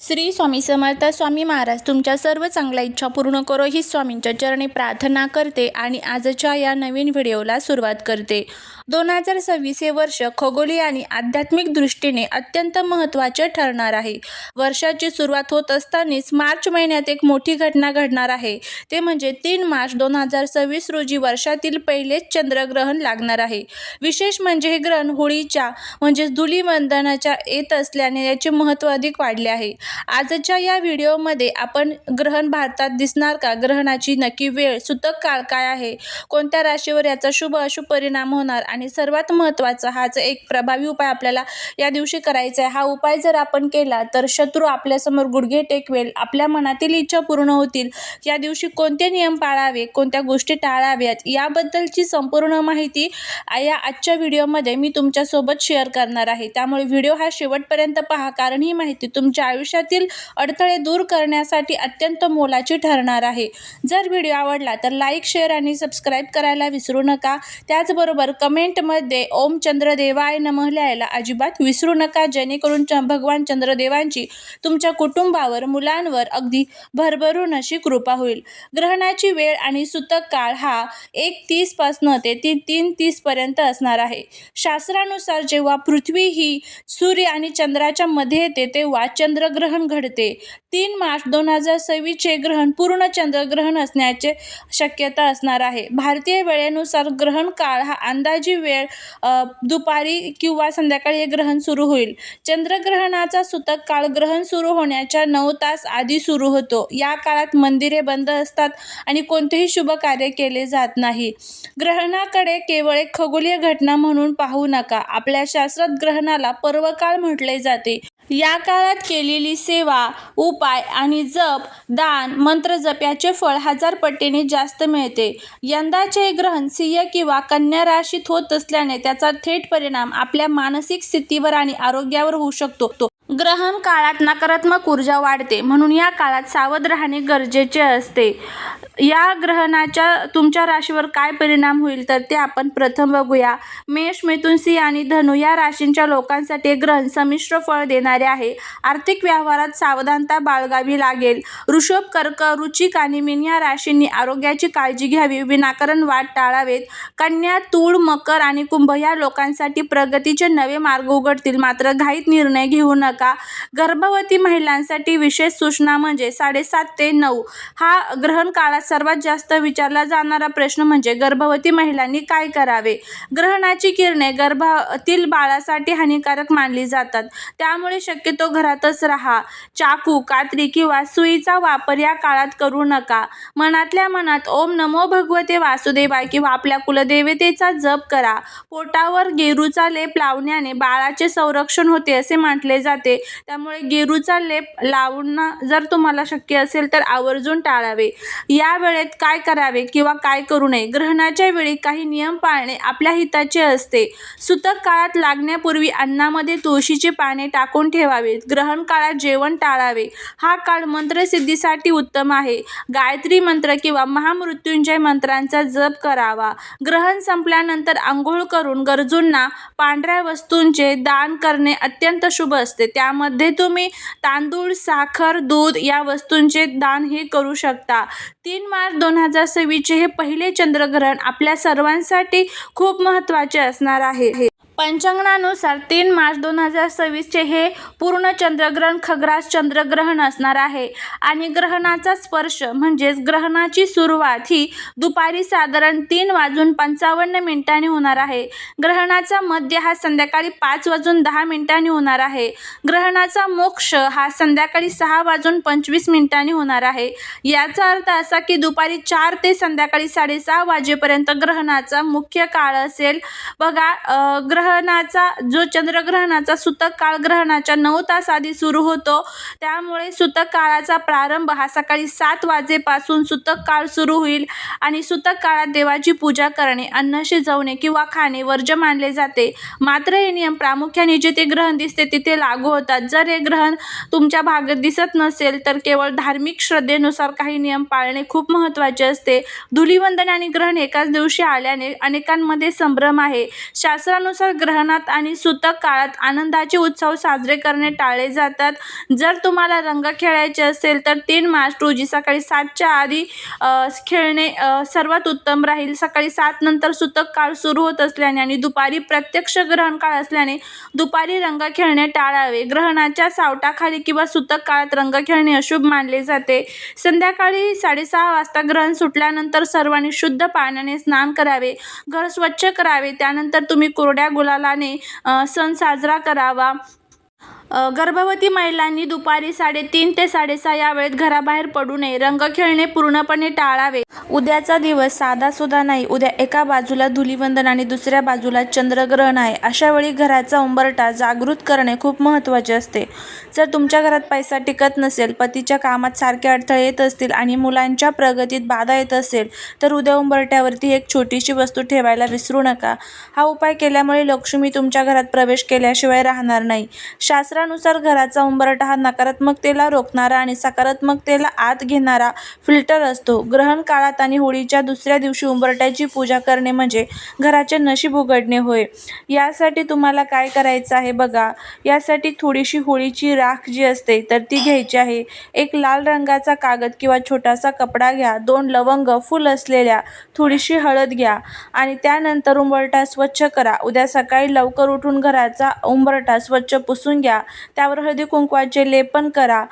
श्री स्वामी समर्थ. स्वामी महाराज तुमच्या सर्व चांगल्या इच्छा पूर्ण करो ही स्वामींच्या चरणी प्रार्थना करते आणि आजच्या या नवीन व्हिडिओला सुरुवात करते. 2026 हे वर्ष खगोलीय आणि आध्यात्मिक दृष्टीने अत्यंत महत्त्वाचे ठरणार आहे. वर्षाची सुरुवात होत असतानाच मार्च महिन्यात एक मोठी घटना घडणार आहे. ते म्हणजे 3 मार्च 2026 रोजी वर्षातील पहिलेच चंद्रग्रहण लागणार आहे. विशेष म्हणजे हे ग्रहण होळीच्या म्हणजेच धुलीवंदनाच्या येत असल्याने याचे महत्त्व अधिक वाढले आहे. आजच्या या व्हिडिओमध्ये आपण ग्रहण भारतात दिसणार का, ग्रहणाची नक्की वेळ, सूतक काळ काय आहे, कोणत्या राशीवर याचा शुभ अशुभ परिणाम होणार आणि सर्वात महत्त्वाचा हाच एक प्रभावी उपाय आपल्याला या दिवशी करायचा आहे. हा उपाय जर आपण केला तर शत्रू आपल्यासमोर गुडघे टेकवेल, आपल्या मनातील इच्छा पूर्ण होतील. या दिवशी कोणते नियम पाळावे, कोणत्या गोष्टी टाळाव्यात याबद्दलची संपूर्ण माहिती या आजच्या व्हिडिओमध्ये मी तुमच्यासोबत शेअर करणार आहे. त्यामुळे व्हिडिओ हा शेवटपर्यंत पहा, कारण ही माहिती तुमच्या आयुष्यातील अडथळे दूर करण्यासाठी अत्यंत मोलाची ठरणार आहे. जर व्हिडिओ आवडला तर लाईक, शेअर आणि सबस्क्राईब करायला विसरू नका. त्याचबरोबर कमेंटमध्ये ओम चंद्रदेवाय नमः लिहायला अजिबात विसरू नका, जेणेकरून भगवान चंद्रदेवांची तुमच्या कुटुंबावर, मुलांवर अगदी भरभरून अशी कृपा होईल. ग्रहणाची वेळ आणि सूतक काळ हा 1:30 पासून ते 3:30 पर्यंत असणार आहे. शास्त्रानुसार जेव्हा पृथ्वी ही सूर्य आणि चंद्राच्या मध्ये येते तेव्हा चंद्रग्रहण घडते. 3 मार्च 2026 चे ग्रहण पूर्ण चंद्रग्रहण असण्याची शक्यता असणार आहे. भारतीय वेळेनुसार ग्रहण काळ हा अंदाजी वेळ दुपारी किंवा संध्याकाळी हे ग्रहण सुरू होईल. चंद्रग्रहणाचा सूतक काळ ग्रहण सुरू होण्याच्या 9 तास आधी सुरू होतो. या काळात मंदिरे बंद असतात आणि कोणतेही शुभ कार्य केले जात नाही. ग्रहणाकडे केवळ एक खगोलीय घटना म्हणून पाहू नका. आपल्या शास्त्रात ग्रहणाला पर्वकाळ म्हटले जाते. या काळात केलेली सेवा, उपाय आणि जप, दान, मंत्र जप याचे फळ 1000 पटीने जास्त मिळते. यंदाचे हे ग्रहण सिंह किंवा कन्या राशीत होत असल्याने त्याचा थेट परिणाम आपल्या मानसिक स्थितीवर आणि आरोग्यावर होऊ शकतो. ग्रहण काळात नकारात्मक ऊर्जा वाढते, म्हणून या काळात सावध राहणे गरजेचे असते. या ग्रहणाच्या तुमच्या राशीवर काय परिणाम होईल तर ते आपण प्रथम बघूया. मेष, मिथुन, सिंह आणि धनु या राशींच्या लोकांसाठी हे ग्रहण संमिश्र फळ देणारे आहे. आर्थिक व्यवहारात सावधानता बाळगावी लागेल. वृषभ, कर्क, वृश्चिक आणि मीन या राशींनी आरोग्याची काळजी घ्यावी, विनाकारण वाद टाळावेत. कन्या, तूळ, मकर आणि कुंभ या लोकांसाठी प्रगतीचे नवे मार्ग उघडतील, मात्र घाईत निर्णय घेऊ नका. गर्भवती महिलांसाठी विशेष सूचना म्हणजे 7:30 ते 9 हा ग्रहण काळात सर्वात जास्त विचारला जाणारा प्रश्न म्हणजे गर्भवती महिलांनी काय करावे. ग्रहणाची किरणे गर्भातील बाळासाठी हानिकारक मानली जातात, त्यामुळे शक्यतो घरातच राहा. चाकू, कात्री किंवा सुईचा वापर या काळात करू नका. मनातल्या मनात ओम नमो भगवते वासुदेवाय किंवा आपल्या कुलदेवतेचा जप करा. पोटावर गेरूचा लेप लावण्याने बाळाचे संरक्षण होते असे म्हटले जाते, त्यामुळे गेरूचा लेप लावणं जर तुम्हाला शक्य असेल तर आवर्जून टाळावे. या वेळेत काय करावे किंवा काय करू नये. ग्रहणाच्या वेळी काही नियम पाळणे आपल्या हिताचे असते. सूतक काळात लागण्यापूर्वी अन्नामध्ये तुळशीची पाने टाकून ठेवावीत. ग्रहण काळात जेवण टाळावे. हा काळ मंत्रसिद्धीसाठी उत्तम आहे. गायत्री मंत्र किंवा महामृत्युंजय मंत्रांचा जप करावा. ग्रहण संपल्यानंतर आंघोळ करून गरजूंना पांढऱ्या वस्तूंचे दान करणे अत्यंत शुभ असते. त्यामध्ये तुम्ही तांदूळ, साखर, दूध या वस्तूंचे दान हे करू शकता. 3 मार्च 2026 चे हे पहिले चंद्रग्रहण आपल्या सर्वांसाठी खूप महत्त्वाचे असणार आहे. पंचांगानुसार 3 मार्च 2026 चे हे पूर्ण चंद्रग्रहण खग्रास चंद्रग्रहण असणार आहे आणि ग्रहणाचा स्पर्श म्हणजेच ग्रहणाची सुरुवात ही दुपारी साधारण 3:55 होणार आहे. ग्रहणाचा मध्य हा संध्याकाळी 5:10 होणार आहे. ग्रहणाचा मोक्ष हा संध्याकाळी 6:25 होणार आहे. याचा अर्थ असा की दुपारी 4 ते संध्याकाळी 6:30 वाजेपर्यंत ग्रहणाचा मुख्य काळ असेल. बघा, ग्रहणाचा जो चंद्रग्रहणाचा सूतक काळ ग्रहणाच्या 9 तास आधी सुरू होतो, त्यामुळे सूतक काळाचा प्रारंभ हा सकाळी 7 वाजेपासून सूतक काळ सुरू होईल आणि सूतक काळात देवाची पूजा करणे, अन्न शिजवणे किंवा खाणे वर्ज्य मानले जाते. मात्र हे नियम प्रामुख्याने जिथे ग्रहण दिसते तिथे लागू होतात. जर हे ग्रहण तुमच्या भागात दिसत नसेल तर केवळ धार्मिक श्रद्धेनुसार काही नियम पाळणे खूप महत्त्वाचे असते. धुलीवंदन आणि ग्रहण एकाच दिवशी आल्याने अनेकांमध्ये संभ्रम आहे. शास्त्रानुसार ग्रहणात आणि सूतक काळात आनंदाचे उत्सव साजरे करणे टाळले जातात. जर तुम्हाला रंग खेळायचे असेल तर 3 मार्च रोजी सकाळी 7च्या आधी खेळणे सर्वात उत्तम राहील. सकाळी 7 नंतर सूतक काळ सुरू होत असल्याने आणि दुपारी प्रत्यक्ष ग्रहण काळ असल्याने दुपारी रंग खेळणे टाळावे. ग्रहणाच्या सावटाखाली किंवा सूतक काळात रंग खेळणे अशुभ मानले जाते. संध्याकाळी 6:30 वाजता ग्रहण सुटल्यानंतर सर्वांनी शुद्ध पाण्याने स्नान करावे, घर स्वच्छ करावे. त्यानंतर तुम्ही कोरड्या गुलालाने सण साजरा करावा. गर्भवती महिलांनी दुपारी 3:30 ते 6:30 या वेळेत घराबाहेर पडू नये. रंग खेळणे पूर्णपणे टाळावे. उद्याचा दिवस साधासुद्धा नाही. उद्या एका बाजूला धुलीवंदन आणि दुसऱ्या बाजूला चंद्रग्रहण आहे. अशा वेळी घराचा उंबरठा जागृत करणे खूप महत्त्वाचे असते. जर तुमच्या घरात पैसा टिकत नसेल, पतीच्या कामात सारखे अडथळे येत असतील आणि मुलांच्या प्रगतीत बाधा येत असेल तर उद्या उंबरठ्यावरती एक छोटीशी वस्तू ठेवायला विसरू नका. हा उपाय केल्यामुळे लक्ष्मी तुमच्या घरात प्रवेश केल्याशिवाय राहणार नाही. शास्त्रानुसार घराचा उंबरठा हा नकारात्मकतेला रोखणारा आणि सकारात्मकतेला आत घेणारा फिल्टर असतो. ग्रहण काळात आणि होळीच्या दुसऱ्या दिवशी उंबरठ्याची पूजा करणे म्हणजे घराचे नशीब उघडणे होय. यासाठी तुम्हाला काय करायचं आहे बघा. यासाठी थोडीशी होळीची राख जी असते तर ती घ्यायची आहे. एक लाल रंगाचा कागद किंवा छोटासा कपडा घ्या. 2 लवंग, फूल असलेल्या, थोडीशी हळद घ्या आणि त्यानंतर उंबरठा स्वच्छ करा. उद्या सकाळी लवकर उठून घराचा उंबरठा स्वच्छ पुसून घ्या. त्यावर हळदी कुंकवाचे लेपन करा.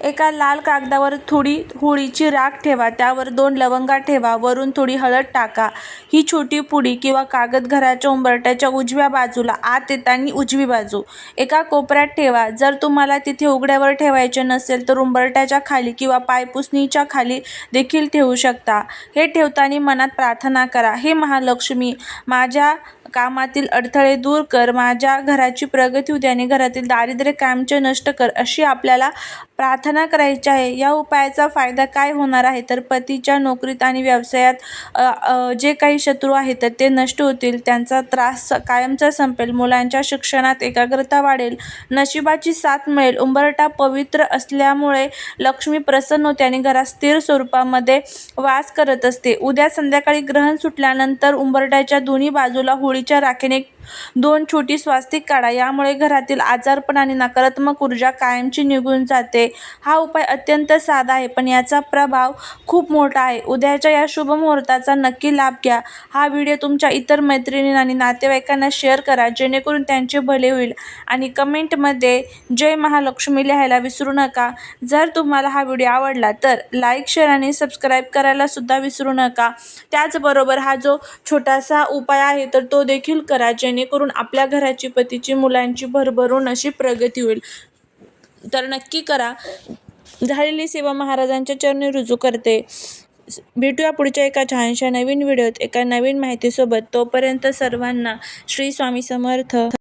एका लाल कागदावर थोडी होळीची राख ठेवा. त्यावर 2 लवंगा ठेवा. वरून थोडी हळद टाका. ही छोटी पुडी किंवा कागद घराच्या उंबरठ्याच्या उजव्या बाजूला आत येताना उजवी बाजू एका कोपऱ्यात ठेवा. जर तुम्हाला तिथे उघड्यावर ठेवायचे नसेल तर उंबरठ्याच्या खाली किंवा पायपुसणीच्या खाली देखील ठेवू शकता. हे ठेवताना मनात प्रार्थना करा, हे महालक्ष्मी, माझ्या कामातील अडथळे दूर कर, माझ्या घराची प्रगती होते आणि घरातील दारिद्र्य कायमचे नष्ट कर, अशी आपल्याला प्रार्थना करायची आहे. या उपायाचा फायदा काय होणार आहे तर पतीच्या नोकरीत आणि व्यवसायात जे काही शत्रू आहेत तर ते नष्ट होतील. त्यांचा त्रास कायमचा संपेल. मुलांच्या शिक्षणात एकाग्रता वाढेल. नशिबाची साथ मिळेल. उंबरठा पवित्र असल्यामुळे लक्ष्मी प्रसन्न होते आणि घरात स्थिर स्वरूपामध्ये वास करत असते. उद्या संध्याकाळी ग्रहण सुटल्यानंतर उंबरठ्याच्या दोन्ही बाजूला होळीच्या राखेने 2 छोटी स्वास्तिक काढा. यामुळे घरातील आजारपण आणि नकारात्मक ऊर्जा कायमची निघून जाते. हा उपाय अत्यंत साधा आहे पण याचा प्रभाव खूप मोठा आहे. उद्याच्या या शुभ मुहूर्ताचा नक्की लाभ घ्या. हा व्हिडिओ तुमच्या इतर मैत्रिणी आणि नातेवाईकांना शेअर करा जेणेकरून त्यांचे भले होईल आणि कमेंटमध्ये जय महालक्ष्मी लिहायला विसरू नका. जर तुम्हाला हा व्हिडिओ आवडला तर लाईक, शेअर आणि सबस्क्राईब करायला सुद्धा विसरू नका. त्याचबरोबर हा जो छोटासा उपाय आहे तर तो देखील करा जेणेकरून आपल्या घराची, पतीची, मुलांची भरभरून अशी प्रगती होईल. तर नक्की करा. झालेली सेवा महाराजांच्या चरणी रुजू करते. भेटूया पुढच्या एका छानशा नवीन व्हिडिओत एका नवीन माहितीसोबत. तोपर्यंत सर्वांना श्री स्वामी समर्थ.